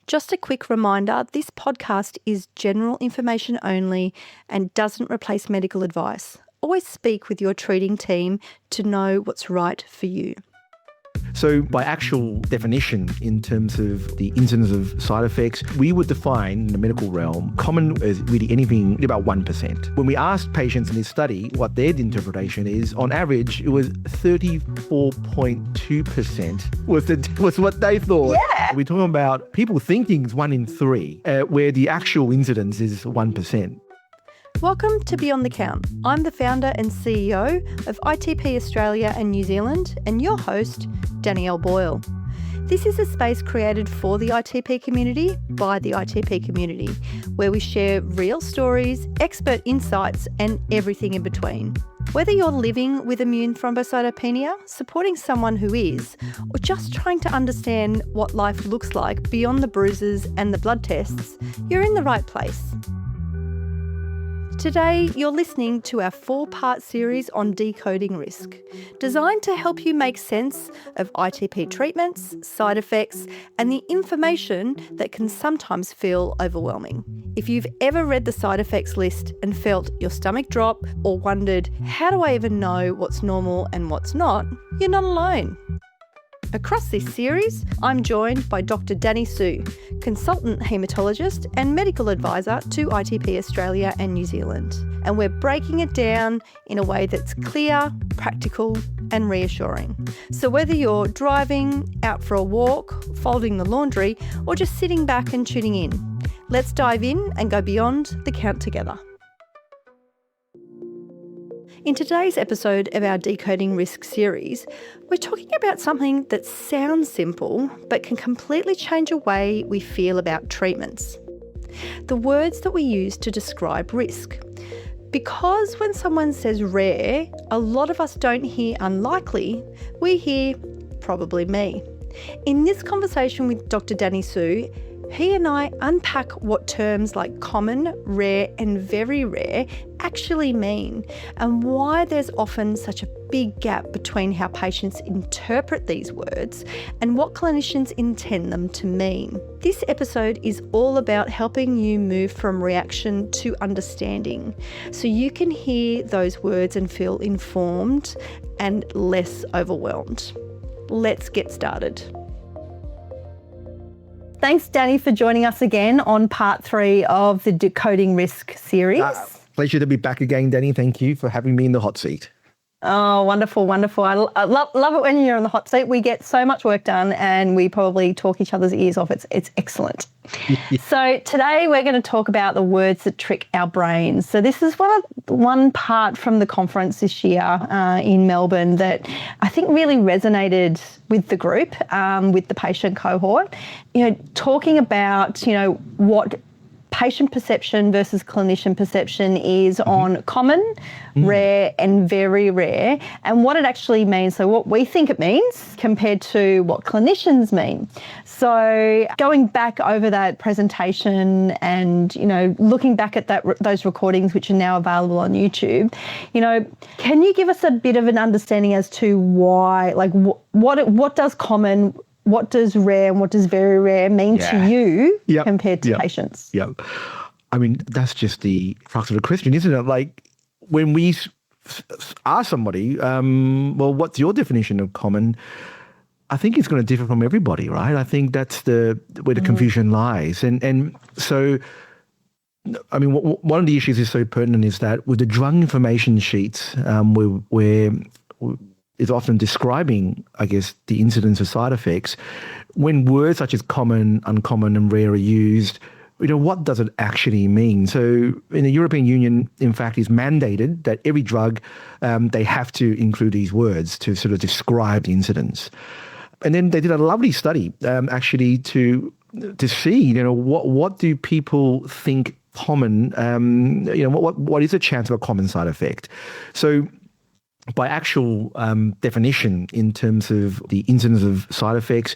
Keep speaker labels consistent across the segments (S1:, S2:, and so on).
S1: Just a quick reminder, this podcast is general information only and doesn't replace medical advice. Always speak with your treating team to know what's right for you.
S2: So by actual definition, in terms of the incidence of side effects, we would define in the medical realm common as really anything about 1%. When we asked patients in this study what their interpretation is, on average, it was 34.2% was what they thought.
S1: Yeah.
S2: We're talking about people thinking it's 1 in 3, where the actual incidence is 1%.
S1: Welcome to Beyond the Count. I'm the founder and CEO of ITP Australia and New Zealand and your host, Danielle Boyle. This is a space created for the ITP community by the ITP community, where we share real stories, expert insights, and everything in between. Whether you're living with immune thrombocytopenia, supporting someone who is, or just trying to understand what life looks like beyond the bruises and the blood tests, you're in the right place. Today, you're listening to our 4-part series on Decoding Risk, designed to help you make sense of ITP treatments, side effects, and the information that can sometimes feel overwhelming. If you've ever read the side effects list and felt your stomach drop or wondered, how do I even know what's normal and what's not, you're not alone. Across this series, I'm joined by Dr Danny Hsu, consultant haematologist and medical advisor to ITP Australia and New Zealand. And we're breaking it down in a way that's clear, practical and reassuring. So whether you're driving, out for a walk, folding the laundry, or just sitting back and tuning in, let's dive in and go beyond the count together. In today's episode of our Decoding Risk series, we're talking about something that sounds simple but can completely change the way we feel about treatments. The words that we use to describe risk. Because when someone says rare, a lot of us don't hear unlikely, we hear probably me. In this conversation with Dr Danny Hsu, he and I unpack what terms like common, rare and very rare actually mean and why there's often such a big gap between how patients interpret these words and what clinicians intend them to mean. This episode is all about helping you move from reaction to understanding so you can hear those words and feel informed and less overwhelmed. Let's get started. Thanks, Danny, for joining us again on part 3 of the Decoding Risk series.
S2: Pleasure to be back again, Danny. Thank you for having me in the hot seat.
S1: Oh, wonderful, wonderful. I love it when you're in the hot seat. We get so much work done and we probably talk each other's ears off. It's excellent. So today we're going to talk about the words that trick our brains. So this is one part from the conference this year in Melbourne that I think really resonated with the group, with the patient cohort. Talking about, what patient perception versus clinician perception is on common, rare and very rare, and what it actually means. So what we think it means compared to what clinicians mean. So going back over that presentation and, looking back at those recordings, which are now available on YouTube, can you give us a bit of an understanding as to why, like what does common, what does rare and what does very rare mean to you compared to patients?
S2: Yeah. I mean, that's just the crux of the question, isn't it? Like when we ask somebody, well, what's your definition of common? I think it's going to differ from everybody, right? I think that's where the confusion lies. And so, I mean, one of the issues is so pertinent is that with the drug information sheets, where is often describing, I guess, the incidence of side effects. When words such as common, uncommon and rare are used, what does it actually mean? So in the European Union, in fact, is mandated that every drug, they have to include these words to sort of describe the incidence. And then they did a lovely study actually to see, what do people think common, what is the chance of a common side effect? So by actual definition in terms of the incidence of side effects,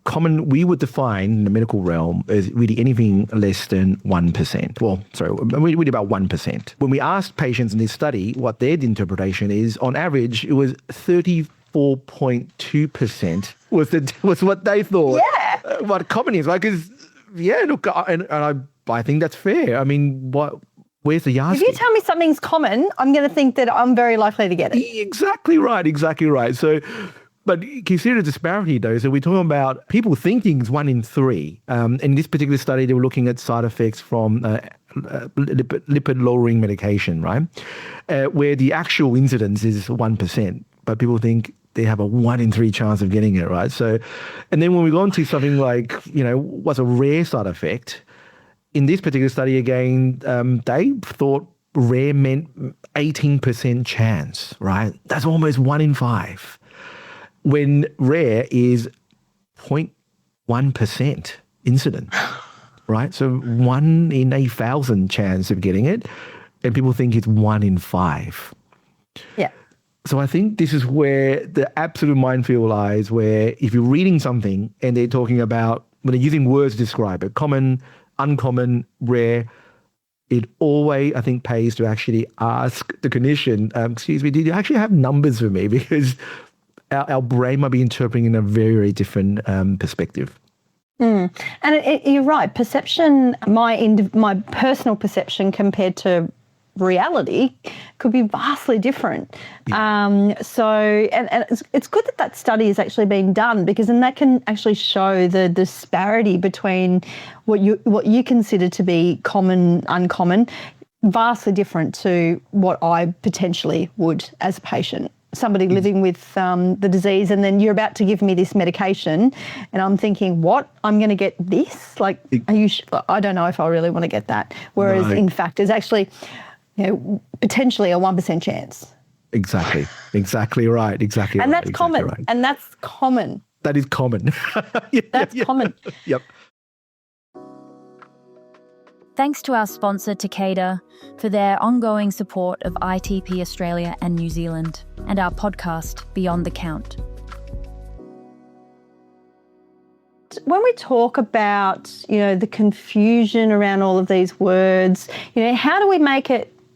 S2: common we would define in the medical realm as really anything less than 1%. Well, sorry, really about 1%. When we asked patients in this study what their interpretation is, on average, it was 34.2% was what they thought.
S1: Yeah.
S2: What common is, right? Because Yeah, look, I think that's fair. I mean, where's the yardstick?
S1: If you tell me something's common, I'm going to think that I'm very likely to get it.
S2: Exactly right. So, but consider the disparity though. So we're talking about people thinking it's 1 in 3. In this particular study, they were looking at side effects from lipid-lowering medication, right? Where the actual incidence is 1%, but people think they have a 1 in 3 chance of getting it, right? So, and then when we go on to something like, what's a rare side effect, in this particular study again, they thought rare meant 18% chance, right? That's almost 1 in 5. When rare is 0.1% incident, right? So 1 in 1,000 chance of getting it, and people think it's 1 in 5.
S1: Yeah.
S2: So I think this is where the absolute minefield lies, where if you're reading something and they're talking about, when they're using words to describe it, common, uncommon, rare, it always, I think, pays to actually ask the clinician, excuse me, do you actually have numbers for me? Because our brain might be interpreting in a very, very different perspective.
S1: And you're right. Perception, my personal perception compared to reality could be vastly different. Yeah. And it's good that study has actually been done, because then that can actually show the disparity between what you consider to be common, uncommon, vastly different to what I potentially would as a patient. Somebody living with the disease, and then you're about to give me this medication and I'm thinking, what? I'm going to get this? Like, I don't know if I really want to get that. Whereas in fact, there's actually, potentially a 1% chance.
S2: Exactly right.
S1: And that's common. Right. And that's common.
S2: That is common.
S1: That's common.
S2: Yep.
S3: Thanks to our sponsor, Takeda, for their ongoing support of ITP Australia and New Zealand, and our podcast, Beyond the Count.
S1: When we talk about, the confusion around all of these words, how do we make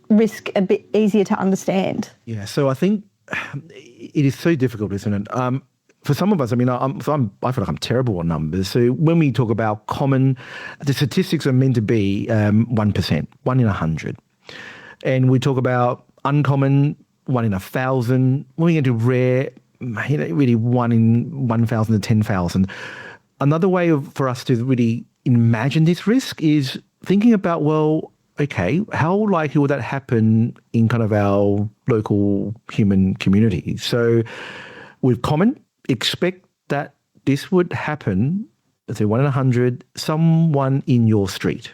S1: risk a bit easier to understand?
S2: Yeah, so I think it is so difficult, isn't it? For some of us, I feel like I'm terrible on numbers. So when we talk about common, the statistics are meant to be 1%, 1 in 100. And we talk about uncommon, 1 in 1,000. When we get to rare, really 1 in 1,000 to 10,000. Another way for us to really imagine this risk is thinking about, well, okay, how likely would that happen in kind of our local human community? So with common, expect that this would happen, let's say 1 in 100, someone in your street,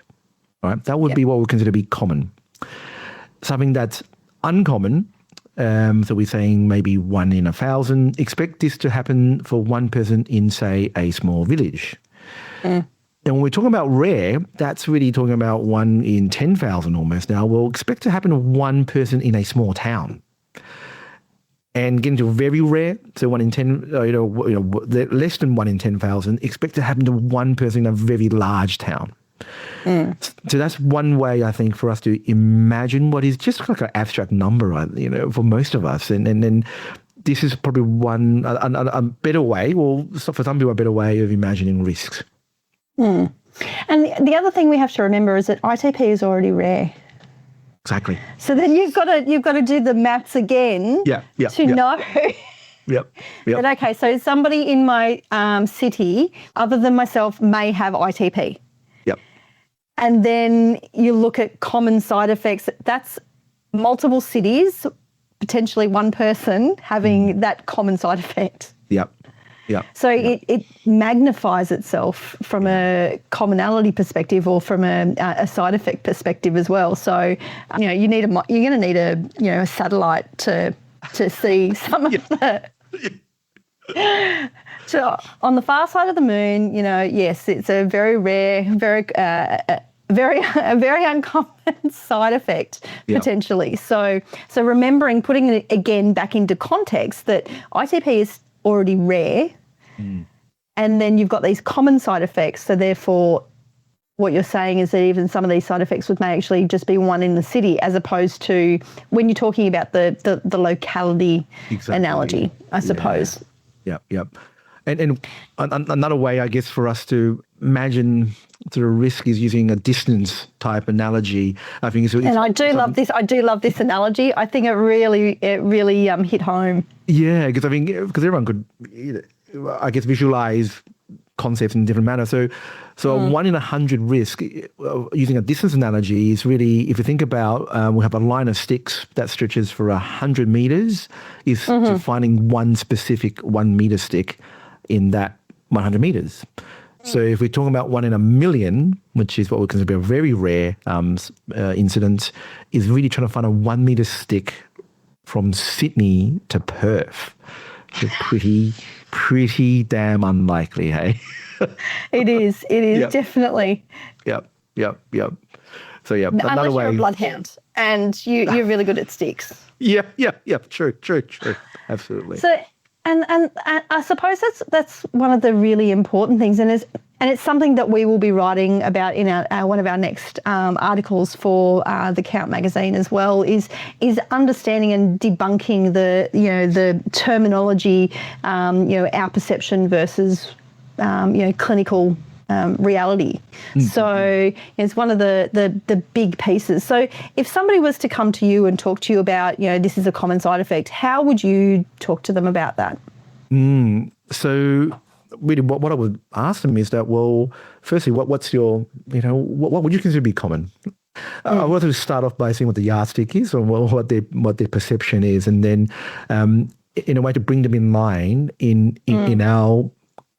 S2: right? That would be what we consider to be common. Something that's uncommon, so we're saying maybe 1 in 1,000, expect this to happen for one person in, say, a small village. And when we're talking about rare, that's really talking about 1 in 10,000 almost now. We'll expect to happen to one person in a small town. And getting to very rare, so 1 in 10, less than 1 in 10,000, expect to happen to one person in a very large town. So that's one way, I think, for us to imagine what is just like an abstract number, for most of us. And then this is probably a better way, or for some people, a better way of imagining risks.
S1: And the other thing we have to remember is that ITP is already rare.
S2: Exactly.
S1: So then you've got to do the maths again to know.
S2: Yep.
S1: But okay, so somebody in my city, other than myself, may have ITP.
S2: Yep.
S1: And then you look at common side effects. That's multiple cities, potentially one person having that common side effect.
S2: Yep. Yeah.
S1: So it magnifies itself from a commonality perspective, or from a side effect perspective as well. So you're going to need a satellite to see some of the. So on the far side of the moon, yes, it's a very rare, a very uncommon side effect potentially. So remembering, putting it again back into context, that ITP is already rare, and then you've got these common side effects. So therefore, what you're saying is that even some of these side effects may actually just be one in the city, as opposed to when you're talking about the locality analogy, I suppose.
S2: Yep. And another way, I guess, for us to imagine sort of risk is using a distance type analogy. I think it's,
S1: and I do love this. I do love this analogy. I think it really hit home.
S2: Yeah, because everyone could, I guess, visualize concepts in a different manner. So 1 in 100 risk, using a distance analogy, is really, if you think about, we have a line of sticks that stretches for 100 meters, is to finding one specific 1 meter stick in that 100 meters. So if we're talking about 1 in a million, which is what we consider a very rare incident, is really trying to find a 1 meter stick from Sydney to Perth. So pretty damn unlikely, hey?
S1: It is definitely.
S2: Yep. So yeah,
S1: unless
S2: another way.
S1: you're a bloodhound and you're really good at sticks.
S2: Yeah. True. Absolutely.
S1: So, and I suppose that's one of the really important things, and it's something that we will be writing about in our one of our next articles for the Count magazine as well. Is understanding and debunking the terminology, our perception versus clinical reality. So it's one of the big pieces. So if somebody was to come to you and talk to you about, this is a common side effect, how would you talk to them about that?
S2: So really what I would ask them is that, well, firstly, what's your, what would you consider to be common? I wanted to start off by seeing what the yardstick is, or what their perception is, and then in a way to bring them in line in our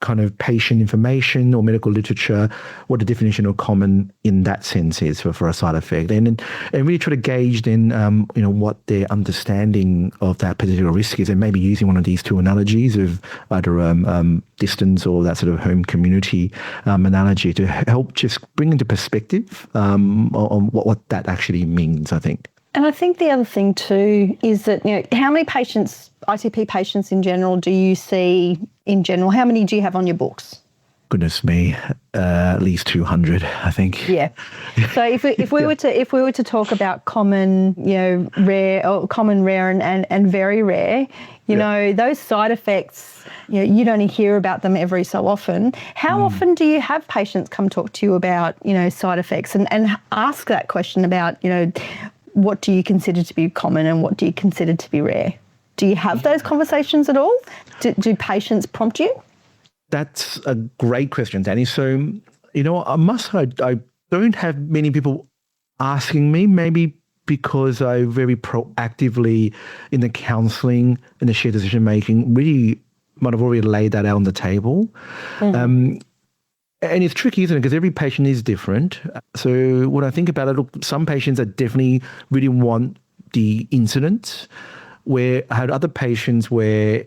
S2: kind of patient information or medical literature, what the definition of common in that sense is for a side effect, and really try to gauge then what their understanding of that particular risk is, and maybe using one of these two analogies of either distance or that sort of home community analogy to help just bring into perspective on what that actually means, I think.
S1: And I think the other thing too is that, how many patients, ITP patients in general, do you see in general? How many do you have on your books?
S2: Goodness me, at least 200, I think.
S1: Yeah. So if we were to talk about common, rare, or common, rare, and very rare, those side effects, you'd only hear about them every so often. How often do you have patients come talk to you about, side effects and ask that question about, what do you consider to be common and what do you consider to be rare? Do you have those conversations at all? Do patients prompt you?
S2: That's a great question, Danny. So, I must say I don't have many people asking me, maybe because I very proactively in the counselling and the shared decision making really might have already laid that out on the table. And it's tricky, isn't it? Because every patient is different. So when I think about it, look, some patients that definitely really want the incidents, where I had other patients where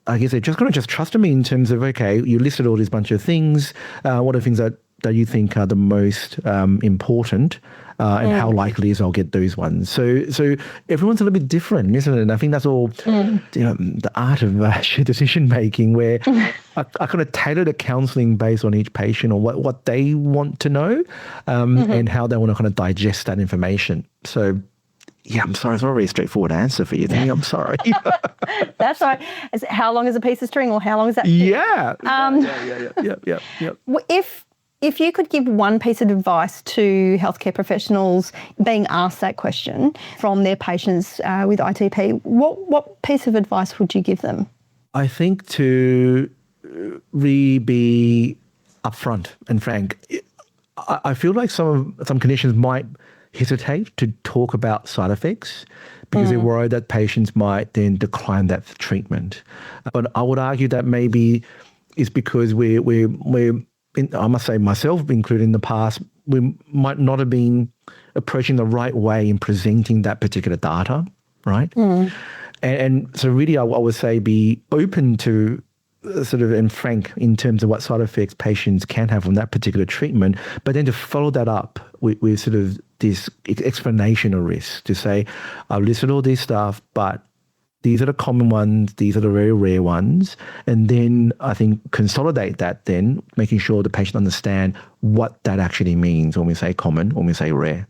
S2: I guess they're just going to just trust me in terms of, okay, you listed all these bunch of things. What are the things that you think are the most important? And how likely is I'll get those ones. So everyone's a little bit different, isn't it? And I think that's all the art of shared decision making, where I kind of tailor the counselling based on each patient or what they want to know, and how they want to kind of digest that information. So yeah, I'm sorry, it's not a very straightforward answer for you, Danny. I'm sorry.
S1: That's all right. How long is a piece of string, or how long is that?
S2: Yeah.
S1: If you could give one piece of advice to healthcare professionals being asked that question from their patients with ITP, what piece of advice would you give them?
S2: I think to really be upfront and frank. I feel like some clinicians might hesitate to talk about side effects because they're worried that patients might then decline that treatment. But I would argue that maybe it's because we're I must say myself included in the past, we might not have been approaching the right way in presenting that particular data, right? And so really I would say be open to sort of and frank in terms of what side effects patients can have from that particular treatment, but then to follow that up with sort of this explanation of risk, to say, I've listed all this stuff, but these are the common ones, these are the very rare ones. And then I think consolidate that then, making sure the patient understand what that actually means when we say common, when we say rare.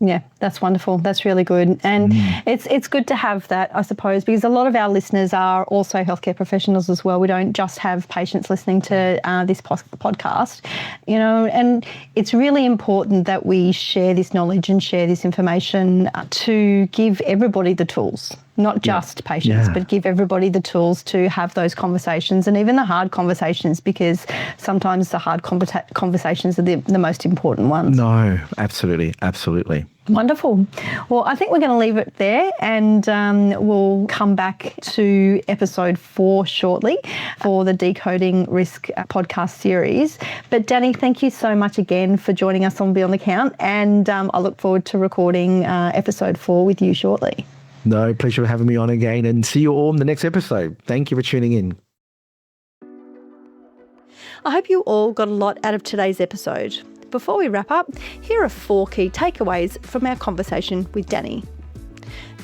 S1: Yeah, that's wonderful. That's really good. And it's good to have that, I suppose, because a lot of our listeners are also healthcare professionals as well. We don't just have patients listening to this podcast, and it's really important that we share this knowledge and share this information to give everybody the tools. Not just patients, but give everybody the tools to have those conversations, and even the hard conversations, because sometimes the hard conversations are the most important ones.
S2: No, absolutely, absolutely.
S1: Wonderful. Well, I think we're going to leave it there, and we'll come back to episode 4 shortly for the Decoding Risk podcast series. But Danny, thank you so much again for joining us on Beyond the Count, and I look forward to recording episode 4 with you shortly.
S2: No, pleasure having me on again, and see you all in the next episode. Thank you for tuning in.
S1: I hope you all got a lot out of today's episode. Before we wrap up, here are 4 key takeaways from our conversation with Danny.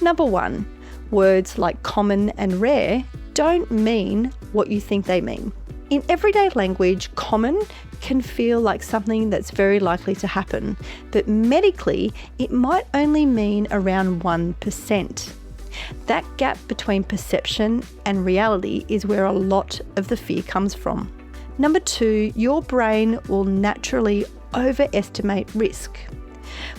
S1: Number 1, words like common and rare don't mean what you think they mean. In everyday language, common can feel like something that's very likely to happen, but medically, it might only mean around 1%. That gap between perception and reality is where a lot of the fear comes from. Number 2, your brain will naturally overestimate risk.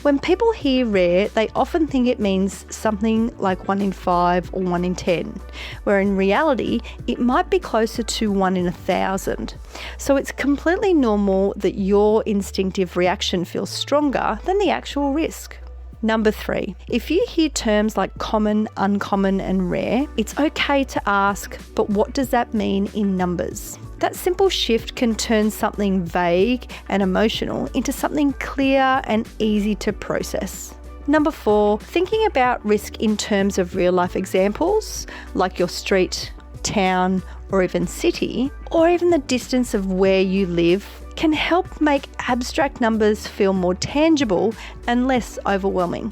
S1: When people hear rare, they often think it means something like 1 in 5 or 1 in 10, where in reality, it might be closer to 1 in 1,000. So it's completely normal that your instinctive reaction feels stronger than the actual risk. Number 3, if you hear terms like common, uncommon and rare, it's okay to ask, but what does that mean in numbers? That simple shift can turn something vague and emotional into something clear and easy to process. Number 4, thinking about risk in terms of real life examples, like your street, town, or even city, or even the distance of where you live, can help make abstract numbers feel more tangible and less overwhelming.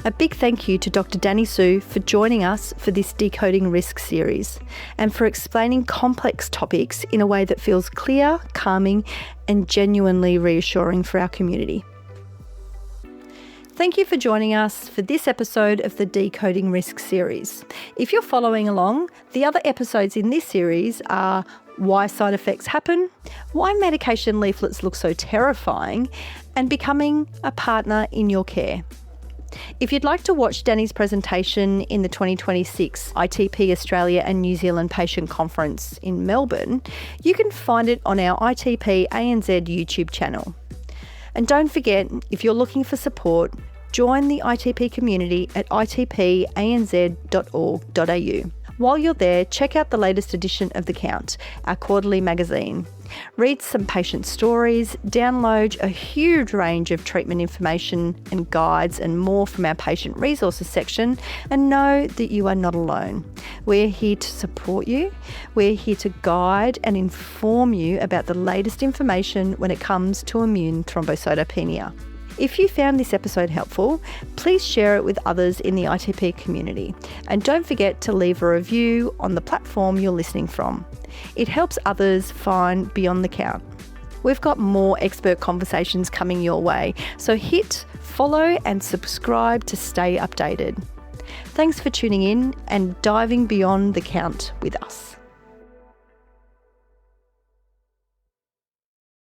S1: A big thank you to Dr. Danny Hsu for joining us for this Decoding Risk series, and for explaining complex topics in a way that feels clear, calming, and genuinely reassuring for our community. Thank you for joining us for this episode of the Decoding Risk series. If you're following along, the other episodes in this series are why side effects happen, why medication leaflets look so terrifying, and becoming a partner in your care. If you'd like to watch Danny's presentation in the 2026 ITP Australia and New Zealand Patient Conference in Melbourne, you can find it on our ITP ANZ YouTube channel. And don't forget, if you're looking for support, join the ITP community at itpanz.org.au. While you're there, check out the latest edition of The Count, our quarterly magazine. Read some patient stories, download a huge range of treatment information and guides and more from our patient resources section, and know that you are not alone. We're here to support you. We're here to guide and inform you about the latest information when it comes to immune thrombocytopenia. If you found this episode helpful, please share it with others in the ITP community. And don't forget to leave a review on the platform you're listening from. It helps others find Beyond the Count. We've got more expert conversations coming your way, so hit follow and subscribe to stay updated. Thanks for tuning in and diving beyond the count with us.